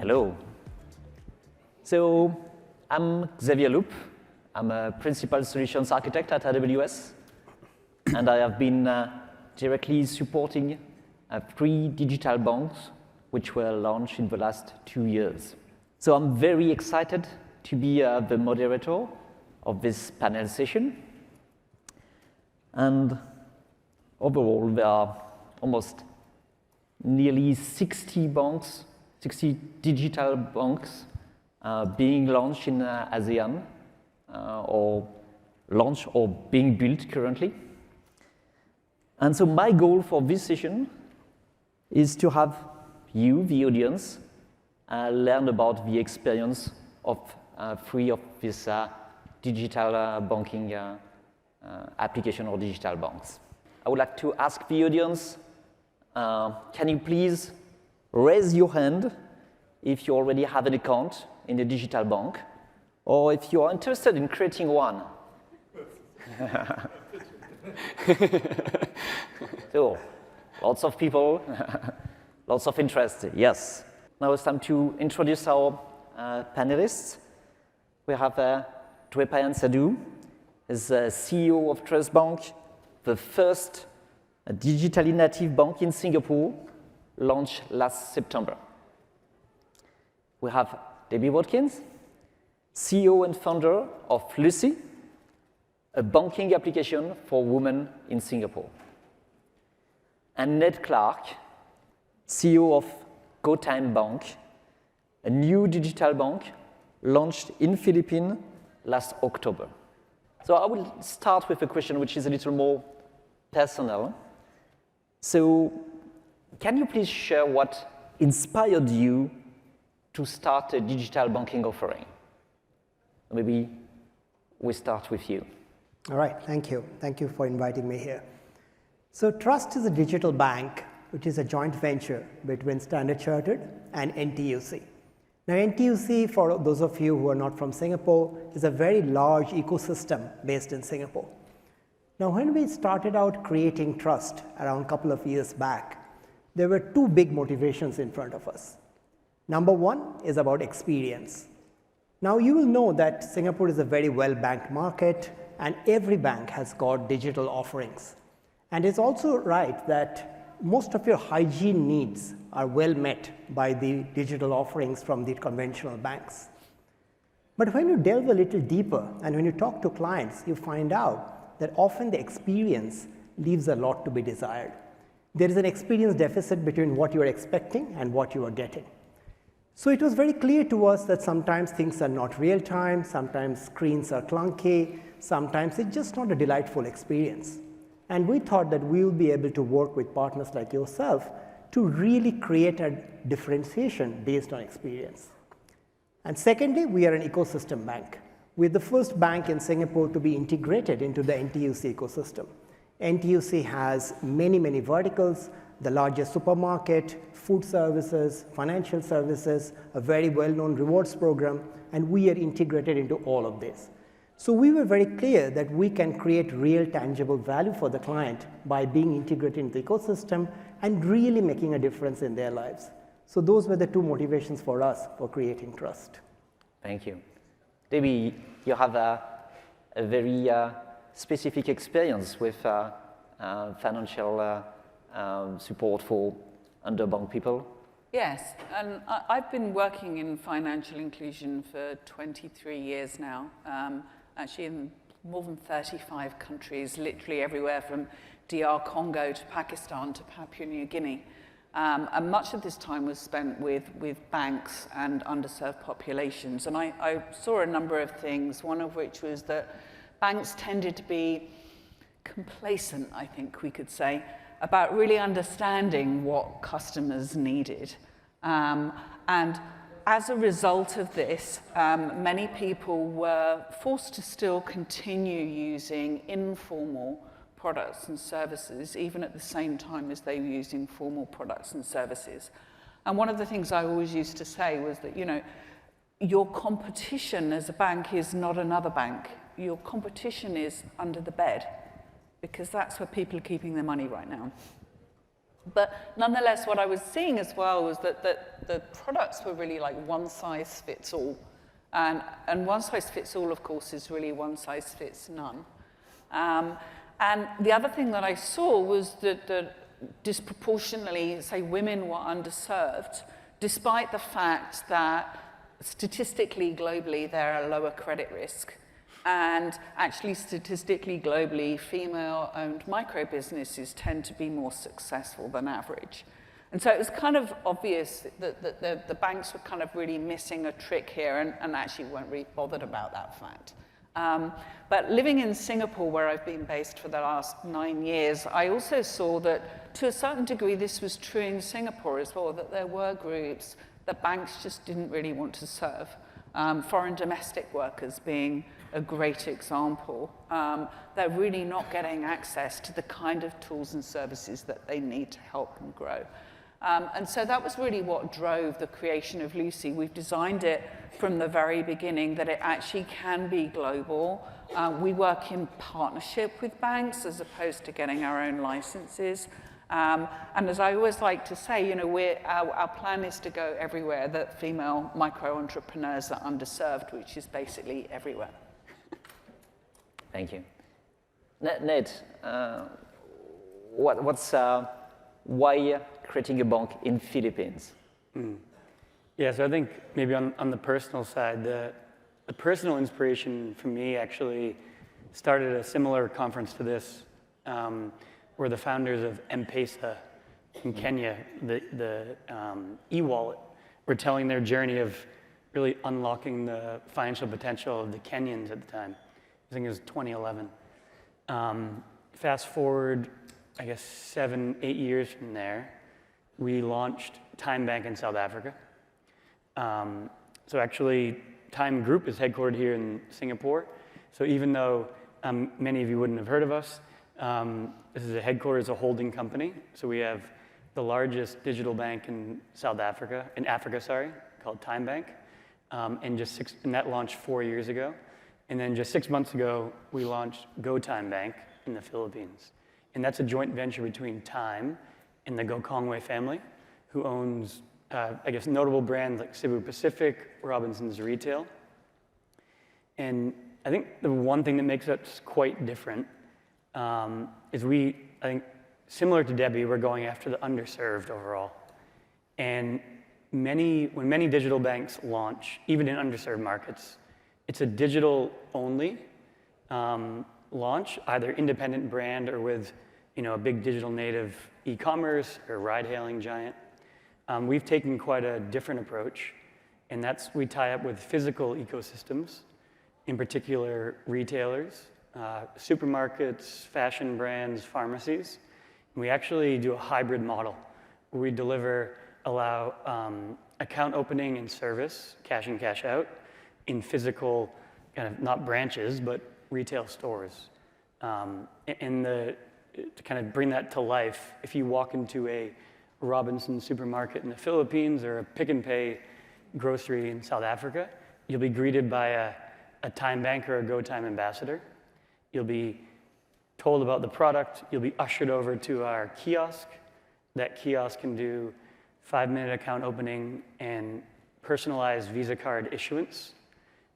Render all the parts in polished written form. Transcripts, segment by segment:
Hello. So I'm Xavier Loop. I'm a principal solutions architect at AWS, and I have been directly supporting 3 digital banks which were launched in the last 2 years. So I'm very excited to be the moderator of this panel session. And overall, there are almost nearly 60 banks, 60 digital banks being launched in ASEAN, or launched or being built currently. And so my goal for this session is to have you, the audience, learn about the experience of 3 of these digital banking application or digital banks. I would like to ask the audience, can you please raise your hand if you already have an account in a digital bank, or if you are interested in creating one? So, lots of people, lots of interest, yes. Now it's time to introduce our panelists. We have Dwepayan Sadhu, is CEO of Trust Bank, the first digitally native bank in Singapore, launched last September. We have Debbie Watkins, CEO and founder of Lucy, a banking application for women in Singapore. And Ned Clark, CEO of GoTyme Bank, a new digital bank launched in Philippines last October. So I will start with a question which is a little more personal. So can you please share what inspired you to start a digital banking offering? Maybe we start with you. All right, thank you. Thank you for inviting me here. So Trust is a digital bank, which is a joint venture between Standard Chartered and NTUC. Now, NTUC, for those of you who are not from Singapore, is a very large ecosystem based in Singapore. Now, when we started out creating Trust around a couple of years back, there were 2 big motivations in front of us. Number 1 is about experience. Now, you will know that Singapore is a very well-banked market, and every bank has got digital offerings. And it's also right that most of your hygiene needs are well met by the digital offerings from the conventional banks. But when you delve a little deeper and when you talk to clients, you find out that often the experience leaves a lot to be desired. There is an experience deficit between what you are expecting and what you are getting. So it was very clear to us that sometimes things are not real time, sometimes screens are clunky, sometimes it's just not a delightful experience. And we thought that we will be able to work with partners like yourself to really create a differentiation based on experience. And secondly, we are an ecosystem bank. We're the first bank in Singapore to be integrated into the NTUC ecosystem. NTUC has many, many verticals, the largest supermarket, food services, financial services, a very well-known rewards program, and we are integrated into all of this. So we were very clear that we can create real tangible value for the client by being integrated into the ecosystem and really making a difference in their lives. So those were the 2 motivations for us for creating Trust. Thank you. Debbie, you have a very specific experience with financial support for underbanked people. Yes, and I've been working in financial inclusion for 23 years now, actually in more than 35 countries, literally everywhere from DR Congo to Pakistan to Papua New Guinea. And much of this time was spent with banks and underserved populations. And I saw a number of things, one of which was that banks tended to be complacent, I think we could say, about really understanding what customers needed. And as a result of this, many people were forced to still continue using informal products and services, even at the same time as they were using formal products and services. And one of the things I always used to say was that, you know, your competition as a bank is not another bank. Your competition is under the bed, because that's where people are keeping their money right now. But nonetheless, what I was seeing as well was that the products were really like one size fits all. And one size fits all, of course, is really one size fits none. And the other thing that I saw was that disproportionately, say, women were underserved, despite the fact that statistically, globally, they're at lower credit risk. And actually, statistically, globally, female-owned micro businesses tend to be more successful than average. And so it was kind of obvious that the banks were kind of really missing a trick here and actually weren't really bothered about that fact. But living in Singapore, where I've been based for the last 9 years, I also saw that to a certain degree this was true in Singapore as well, that there were groups that banks just didn't really want to serve. Foreign domestic workers being a great example. They're really not getting access to the kind of tools and services that they need to help them grow. And so that was really what drove the creation of Lucy. We've designed it from the very beginning that it actually can be global. We work in partnership with banks as opposed to getting our own licenses. And as I always like to say, you know, our plan is to go everywhere that female micro entrepreneurs are underserved, which is basically everywhere. Thank you. Ned, why creating a bank in Philippines? Yeah, so I think maybe on the personal side, the personal inspiration for me actually started at a similar conference to this, where the founders of M-Pesa in Kenya, the e-wallet, were telling their journey of really unlocking the financial potential of the Kenyans at the time. I think it was 2011. Fast forward, I guess 7, 8 years from there, we launched GoTyme Bank in South Africa. So actually, GoTyme Group is headquartered here in Singapore. So even though many of you wouldn't have heard of us, this is a headquarters, a holding company. So we have the largest digital bank in Africa, called GoTyme Bank. And that launched 4 years ago. And then just 6 months ago, we launched GoTyme Bank in the Philippines. And that's a joint venture between GoTyme and the Gokongwei family, who owns, I guess, notable brands like Cebu Pacific, Robinson's Retail. And I think the one thing that makes us quite different is I think, similar to Debbie, we're going after the underserved overall. And when many digital banks launch, even in underserved markets, it's a digital-only launch, either independent brand or with a big digital native e-commerce or ride-hailing giant. We've taken quite a different approach, and we tie up with physical ecosystems, in particular retailers, supermarkets, fashion brands, pharmacies. And we actually do a hybrid model where we allow account opening and service, cash in, cash out, in physical, kind of not branches, but retail stores. To kind of bring that to life, if you walk into a Robinson supermarket in the Philippines or a Pick and Pay grocery in South Africa, you'll be greeted by a GoTyme Bank or a GoTyme ambassador. You'll be told about the product. You'll be ushered over to our kiosk. That kiosk can do 5-minute account opening and personalized Visa card issuance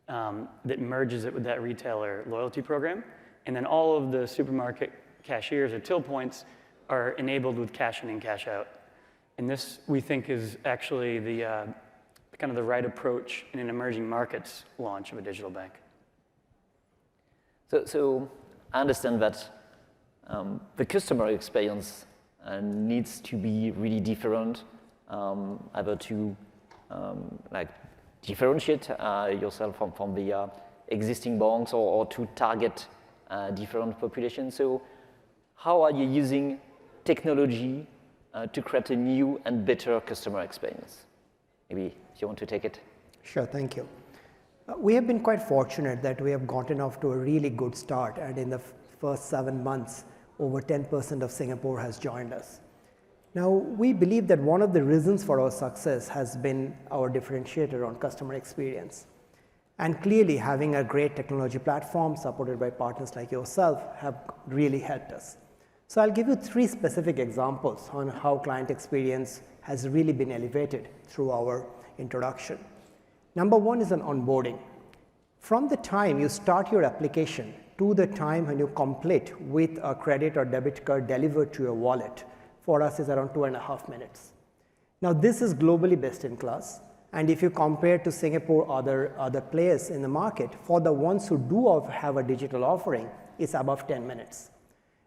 that merges it with that retailer loyalty program. And then all of the supermarket cashiers or till points are enabled with cash in and cash out. And this, we think, is actually the kind of the right approach in an emerging markets launch of a digital bank. So I understand that the customer experience needs to be really different, either to differentiate yourself from the existing banks or to target different populations. So how are you using technology to create a new and better customer experience? Maybe if you want to take it. Sure, thank you. We have been quite fortunate that we have gotten off to a really good start, and in the first 7 months, over 10% of Singapore has joined us. Now, we believe that one of the reasons for our success has been our differentiator on customer experience. And clearly, having a great technology platform supported by partners like yourself have really helped us. So I'll give you 3 specific examples on how client experience has really been elevated through our introduction. Number 1 is an onboarding. From the time you start your application to the time when you complete with a credit or debit card delivered to your wallet, for us is around 2.5 minutes. Now this is globally best in class, and if you compare to Singapore, other players in the market, for the ones who do have a digital offering, it's above 10 minutes.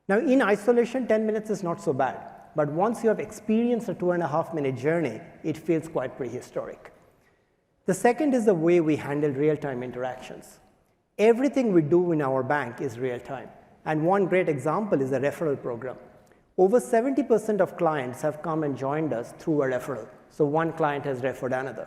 Now in isolation, 10 minutes is not so bad, but once you have experienced a 2.5-minute journey, it feels quite prehistoric. The second is the way we handle real-time interactions. Everything we do in our bank is real-time, and one great example is the referral program. Over 70% of clients have come and joined us through a referral, so one client has referred another.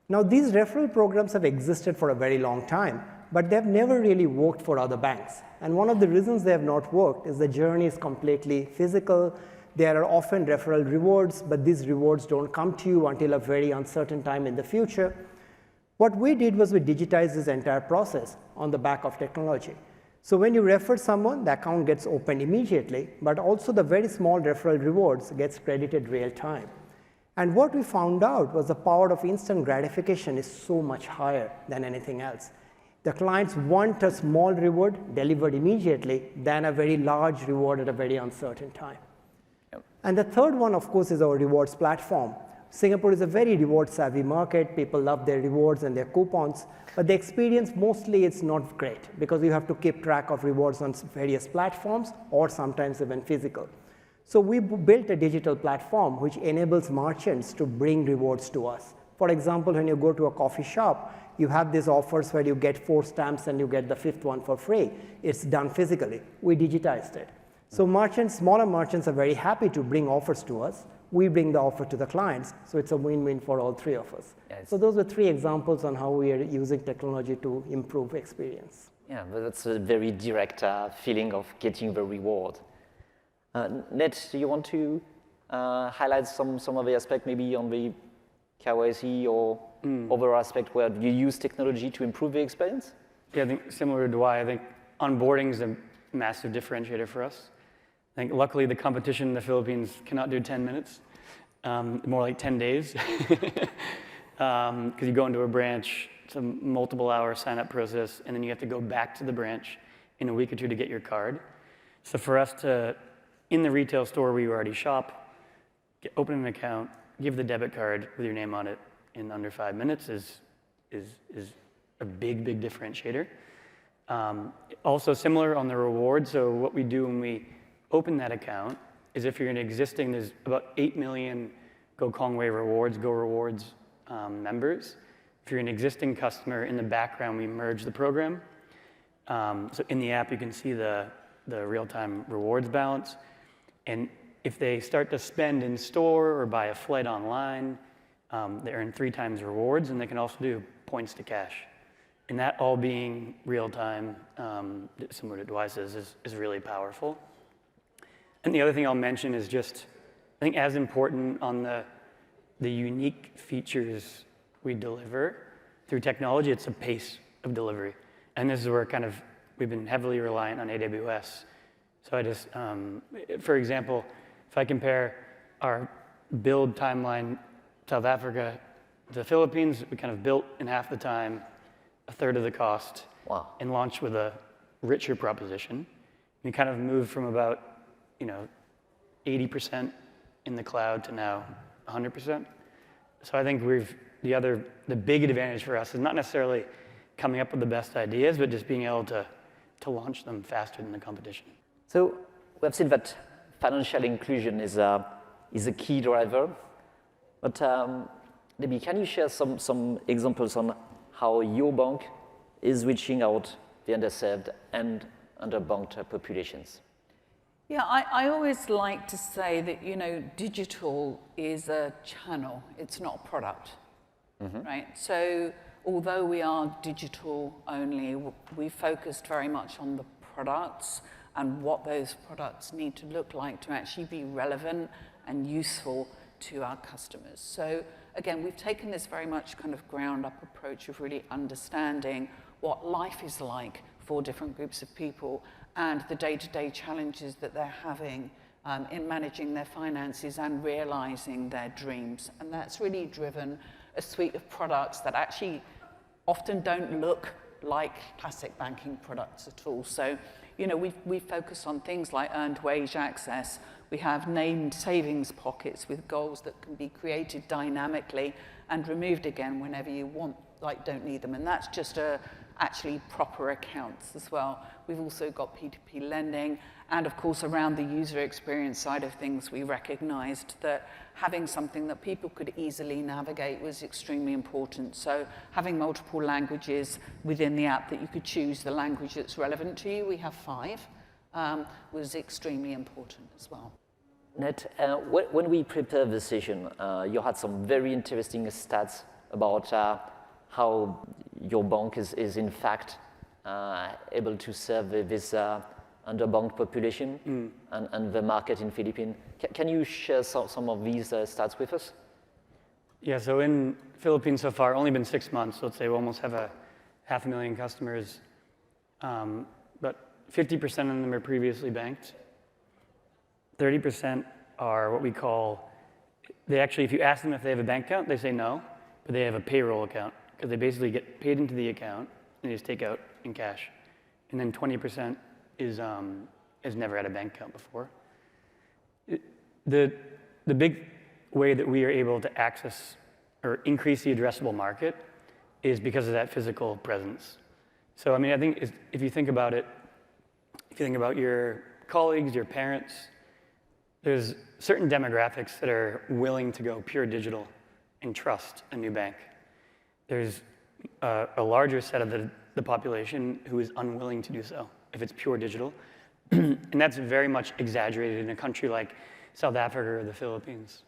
Now these referral programs have existed for a very long time, but they've never really worked for other banks. And one of the reasons they have not worked is the journey is completely physical. There are often referral rewards, but these rewards don't come to you until a very uncertain time in the future. What we did was we digitized this entire process on the back of technology. So when you refer someone, the account gets opened immediately, but also the very small referral rewards gets credited real time. And what we found out was the power of instant gratification is so much higher than anything else. The clients want a small reward delivered immediately than a very large reward at a very uncertain time. Yep. And the third one, of course, is our rewards platform. Singapore is a very reward-savvy market. People love their rewards and their coupons, but the experience mostly is not great because you have to keep track of rewards on various platforms or sometimes even physical. So we built a digital platform which enables merchants to bring rewards to us. For example, when you go to a coffee shop, you have these offers where you get 4 stamps and you get the 5th one for free. It's done physically. We digitized it. So merchants, smaller merchants are very happy to bring offers to us. We bring the offer to the clients, so it's a win-win for all 3 of us. Yes. So those are 3 examples on how we are using technology to improve experience. Yeah, but that's a very direct feeling of getting the reward. Ned, do you want to highlight some of the aspect maybe on the KYC or other aspect where you use technology to improve the experience? Yeah, I think similar to Dwight, I think onboarding is a massive differentiator for us. I think luckily the competition in the Philippines cannot do 10 minutes, more like 10 days. Because you go into a branch, it's a multiple-hour sign-up process, and then you have to go back to the branch in a week or 2 to get your card. So for us to, in the retail store where you already shop, open an account, give the debit card with your name on it in under 5 minutes is a big, big differentiator. Also similar on the reward, so what we do when we open that account is if you're an existing, there's about 8 million GoKongwei Rewards, Go Rewards members. If you're an existing customer, in the background we merge the program. So in the app you can see the real-time rewards balance. And if they start to spend in store or buy a flight online, they earn 3 times rewards, and they can also do points to cash. And that all being real-time, similar to Dwight says, is really powerful. And the other thing I'll mention is just, I think as important on the unique features we deliver through technology, it's the pace of delivery. And this is where kind of we've been heavily reliant on AWS. So I just, for example, if I compare our build timeline, South Africa to the Philippines, we kind of built in half the time, a third of the cost, wow, and launched with a richer proposition. We kind of moved from about 80% in the cloud to now 100%. So I think the big advantage for us is not necessarily coming up with the best ideas, but just being able to launch them faster than the competition. So we've seen that financial inclusion is a key driver, but maybe can you share some examples on how your bank is reaching out the underserved and underbanked populations? Yeah, I always like to say that, digital is a channel, it's not a product, right? So although we are digital only, we focused very much on the products and what those products need to look like to actually be relevant and useful to our customers. So again, we've taken this very much kind of ground up approach of really understanding what life is like 4 different groups of people and the day-to-day challenges that they're having in managing their finances and realizing their dreams. And that's really driven a suite of products that actually often don't look like classic banking products at all. So, you know, we focus on things like earned wage access. We have named savings pockets with goals that can be created dynamically and removed again whenever you want, like don't need them. And that's just actually proper accounts as well. We've also got P2P lending. And of course, around the user experience side of things, we recognized that having something that people could easily navigate was extremely important. So having multiple languages within the app that you could choose the language that's relevant to you, we have 5, was extremely important as well. Ned, when we prepared the session, you had some very interesting stats about how your bank is in fact able to serve this underbanked population and the market in Philippines. Can you share some of these stats with us? Yeah, so in Philippines so far, only been 6 months. So let's say we almost have 500,000 customers, but 50% of them are previously banked. 30% are what we call, they actually, if you ask them if they have a bank account, they say no, but they have a payroll account because they basically get paid into the account and they just take out in cash. And then 20% has never had a bank account before. The big way that we are able to access or increase the addressable market is because of that physical presence. So I mean, I think if you think about it, if you think about your colleagues, your parents, there's certain demographics that are willing to go pure digital and trust a new bank. There's a larger set of the population who is unwilling to do so if it's pure digital. And that's very much exaggerated in a country like South Africa or the Philippines.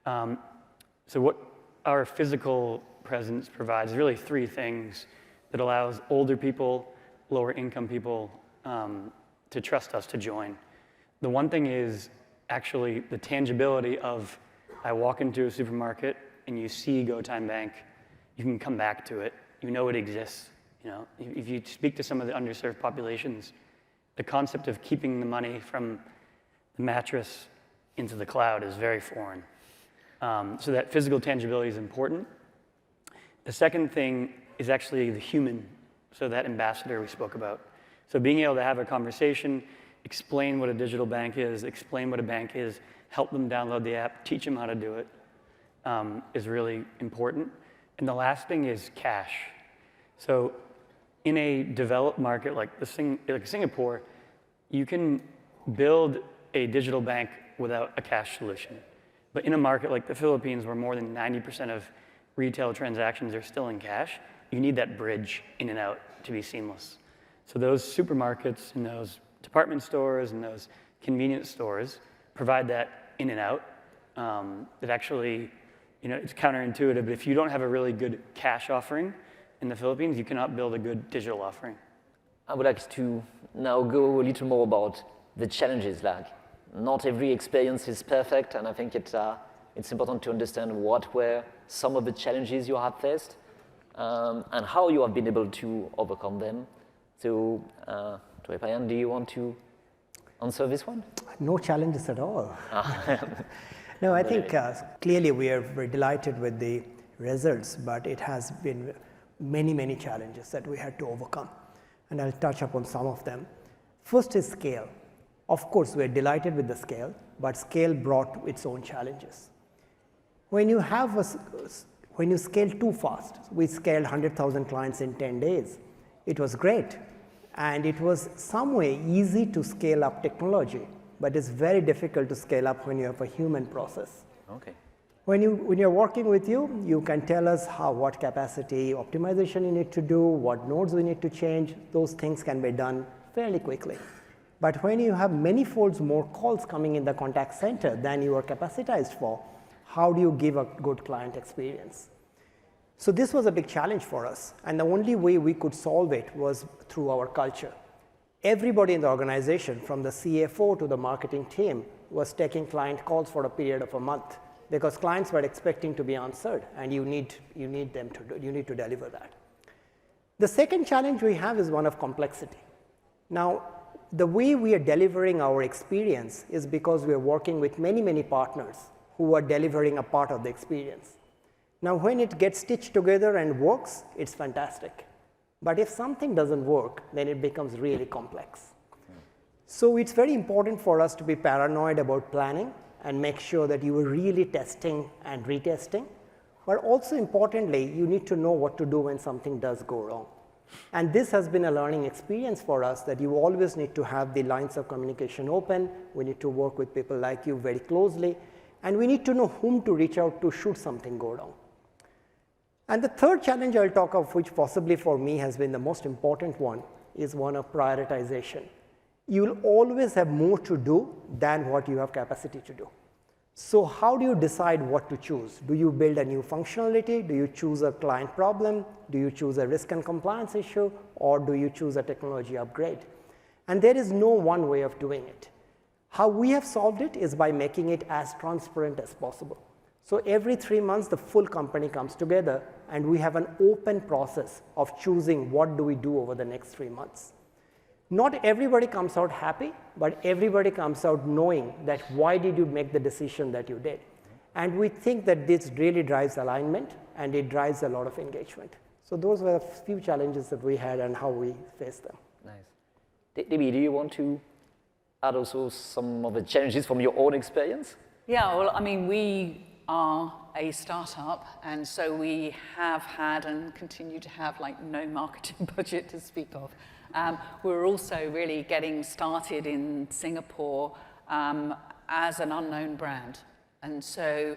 So what our physical presence provides is really 3 things that allows older people, lower income people to trust us to join. The one thing is actually the tangibility of I walk into a supermarket and you see GoTyme Bank, you can come back to it. You know it exists. You know, if you speak to some of the underserved populations, the concept of keeping the money from the mattress into the cloud is very foreign. So that physical tangibility is important. The second thing is actually the human, so that ambassador we spoke about. So being able to have a conversation, explain what a digital bank is, explain what a bank is, help them download the app, teach them how to do it, is really important. And the last thing is cash. So in a developed market like Singapore, you can build a digital bank without a cash solution. But in a market like the Philippines, where more than 90% of retail transactions are still in cash, you need that bridge in and out to be seamless. So those supermarkets and those department stores and those convenience stores provide that in and out. That actually, you know, it's counterintuitive, but if you don't have a really good cash offering in the Philippines, you cannot build a good digital offering. I would like to now go a little more about the challenges. Like, not every experience is perfect, and I think it's important to understand what were some of the challenges you have faced and how you have been able to overcome them. So, Dwepayan, do you want to answer this one? No challenges at all. No, I think clearly we are very delighted with the results, but it has been many, many challenges that we had to overcome. And I'll touch upon some of them. First is scale. Of course, we're delighted with the scale, but scale brought its own challenges. When you scale too fast, we scaled 100,000 clients in 10 days. It was great. And it was some way easy to scale up technology, but it's very difficult to scale up when you have a human process. Okay. When you're working with you, you can tell us what capacity optimization you need to do, what nodes we need to change. Those things can be done fairly quickly. But when you have many folds more calls coming in the contact center than you are capacitized for, how do you give a good client experience? So this was a big challenge for us, and the only way we could solve it was through our culture. Everybody in the organization, from the CFO to the marketing team, was taking client calls for a period of a month because clients were expecting to be answered, and you need to deliver that. The second challenge we have is one of complexity. Now, the way we are delivering our experience is because we are working with many, many partners who are delivering a part of the experience. Now, when it gets stitched together and works, it's fantastic. But if something doesn't work, then it becomes really complex. So it's very important for us to be paranoid about planning and make sure that you are really testing and retesting. But also importantly, you need to know what to do when something does go wrong. And this has been a learning experience for us, that you always need to have the lines of communication open. We need to work with people like you very closely. And we need to know whom to reach out to should something go wrong. And the third challenge I'll talk of, which possibly for me has been the most important one, is one of prioritization. You'll always have more to do than what you have capacity to do. So how do you decide what to choose? Do you build a new functionality? Do you choose a client problem? Do you choose a risk and compliance issue? Or do you choose a technology upgrade? And there is no one way of doing it. How we have solved it is by making it as transparent as possible. So every 3 months, the full company comes together, and we have an open process of choosing what do we do over the next 3 months. Not everybody comes out happy, but everybody comes out knowing that why did you make the decision that you did. And we think that this really drives alignment, and it drives a lot of engagement. So those were a few challenges that we had and how we faced them. Nice. Debbie, do you want to add also some of the challenges from your own experience? Yeah, well, I mean, we are a startup, and so we have had and continue to have like no marketing budget to speak of. We're also really getting started in Singapore as an unknown brand. And so,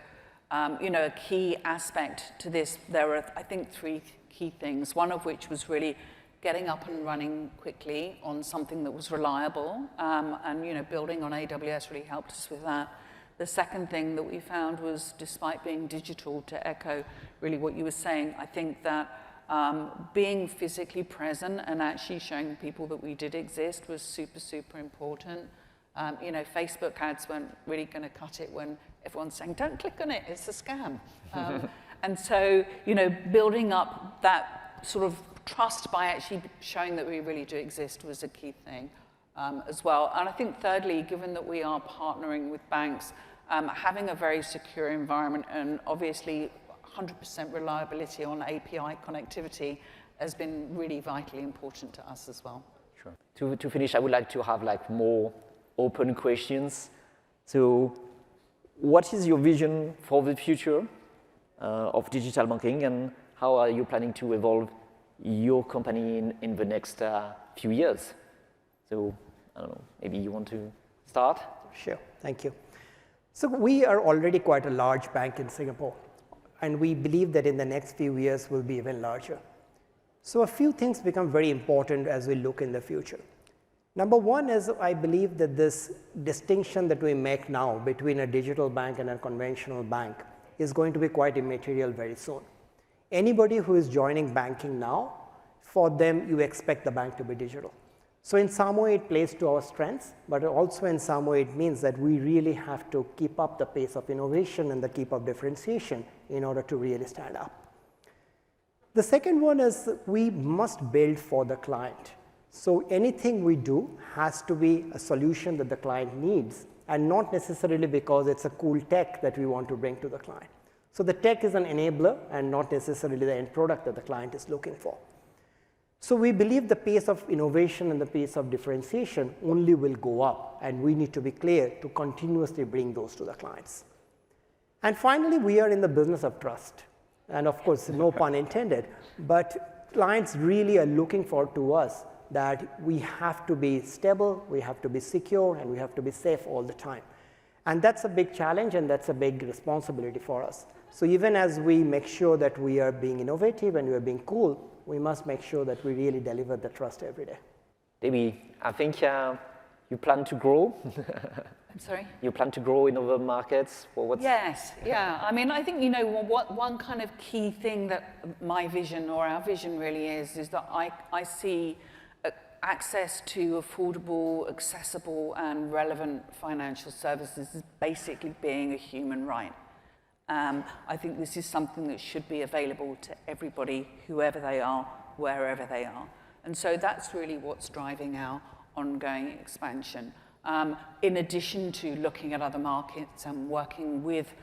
you know, a key aspect to this, there are, I think, 3 key things, one of which was really getting up and running quickly on something that was reliable, and, you know, building on AWS really helped us with that. The second thing that we found was, despite being digital, to echo really what you were saying, I think that being physically present and actually showing people that we did exist was super, super important. You know, Facebook ads weren't really going to cut it when everyone's saying, don't click on it, it's a scam. And so, you know, building up that sort of trust by actually showing that we really do exist was a key thing as well. And I think thirdly, given that we are partnering with banks, having a very secure environment and obviously 100% reliability on API connectivity has been really vitally important to us as well. Sure. To finish, I would like to have like more open questions. So what is your vision for the future of digital banking, and how are you planning to evolve your company in the next few years? So, I don't know, maybe you want to start? Sure, thank you. So we are already quite a large bank in Singapore, and we believe that in the next few years we'll be even larger. So a few things become very important as we look in the future. Number one is, I believe that this distinction that we make now between a digital bank and a conventional bank is going to be quite immaterial very soon. Anybody who is joining banking now, for them you expect the bank to be digital. So in some way it plays to our strengths, but also in some way it means that we really have to keep up the pace of innovation and the keep up differentiation in order to really stand up. The second one is we must build for the client. So anything we do has to be a solution that the client needs, and not necessarily because it's a cool tech that we want to bring to the client. So the tech is an enabler and not necessarily the end product that the client is looking for. So we believe the pace of innovation and the pace of differentiation only will go up, and we need to be clear to continuously bring those to the clients. And finally, we are in the business of trust. And of course, no pun intended, but clients really are looking forward to us that we have to be stable, we have to be secure, and we have to be safe all the time. And that's a big challenge, and that's a big responsibility for us. So even as we make sure that we are being innovative and we are being cool, we must make sure that we really deliver the trust every day. Debbie, I think you plan to grow. I'm sorry? You plan to grow in other markets? Yes, yeah. I mean, I think, you know, one kind of key thing that my vision or our vision really is that I see access to affordable, accessible, and relevant financial services as basically being a human right. I think this is something that should be available to everybody, whoever they are, wherever they are. And so that's really what's driving our ongoing expansion. In addition to looking at other markets and working with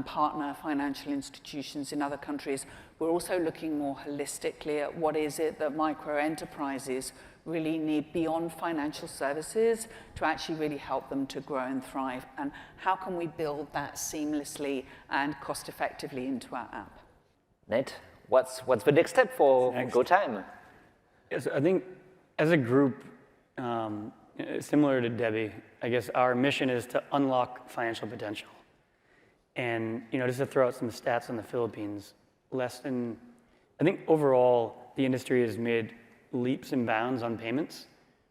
partner financial institutions in other countries, we're also looking more holistically at what is it that micro enterprises really need beyond financial services to actually really help them to grow and thrive, and how can we build that seamlessly and cost effectively into our app. Nate, what's the next step for GoTyme? Yes, I think as a group, similar to Debbie, I guess our mission is to unlock financial potential. And just to throw out some stats on the Philippines, I think overall the industry has made leaps and bounds on payments,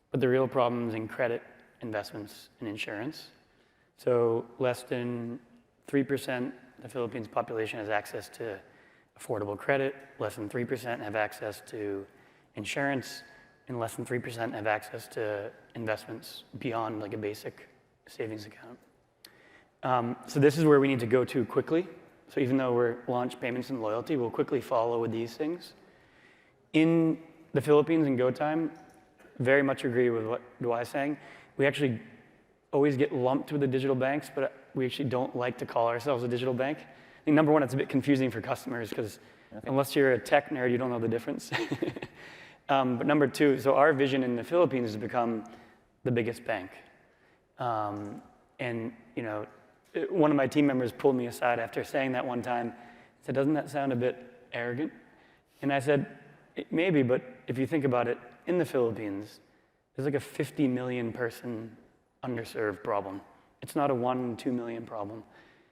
but the real problem is in credit, investments, and insurance. So less than 3% of the Philippines population has access to affordable credit, less than 3% have access to insurance, and less than 3% have access to investments beyond like a basic savings account. So this is where we need to go to quickly. So even though we're launched payments and loyalty, we'll quickly follow with these things. In the Philippines and GoTyme, very much agree with what Dwight's saying. We actually always get lumped with the digital banks, but we actually don't like to call ourselves a digital bank. I think number one, it's a bit confusing for customers because unless you're a tech nerd, you don't know the difference. But number two, so our vision in the Philippines is to become the biggest bank. And one of my team members pulled me aside after saying that one time. He said, "Doesn't that sound a bit arrogant?" And I said, "Maybe, but if you think about it, in the Philippines, there's like a 50 million person underserved problem. It's not a 1-2 million problem.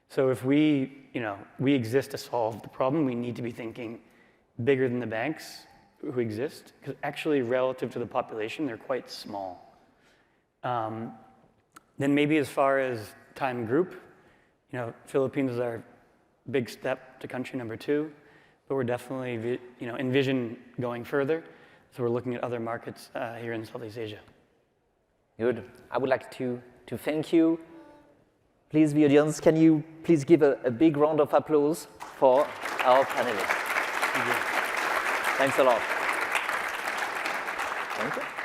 So if we exist to solve the problem, we need to be thinking bigger than the banks who exist, because actually relative to the population, they're quite small." Then maybe as far as Time Group, Philippines is our big step to country number 2, but we're definitely envision going further. So we're looking at other markets here in Southeast Asia. Good. I would like to thank you. Please, the audience, can you please give a big round of applause for our panelists? Thanks a lot. Thank you.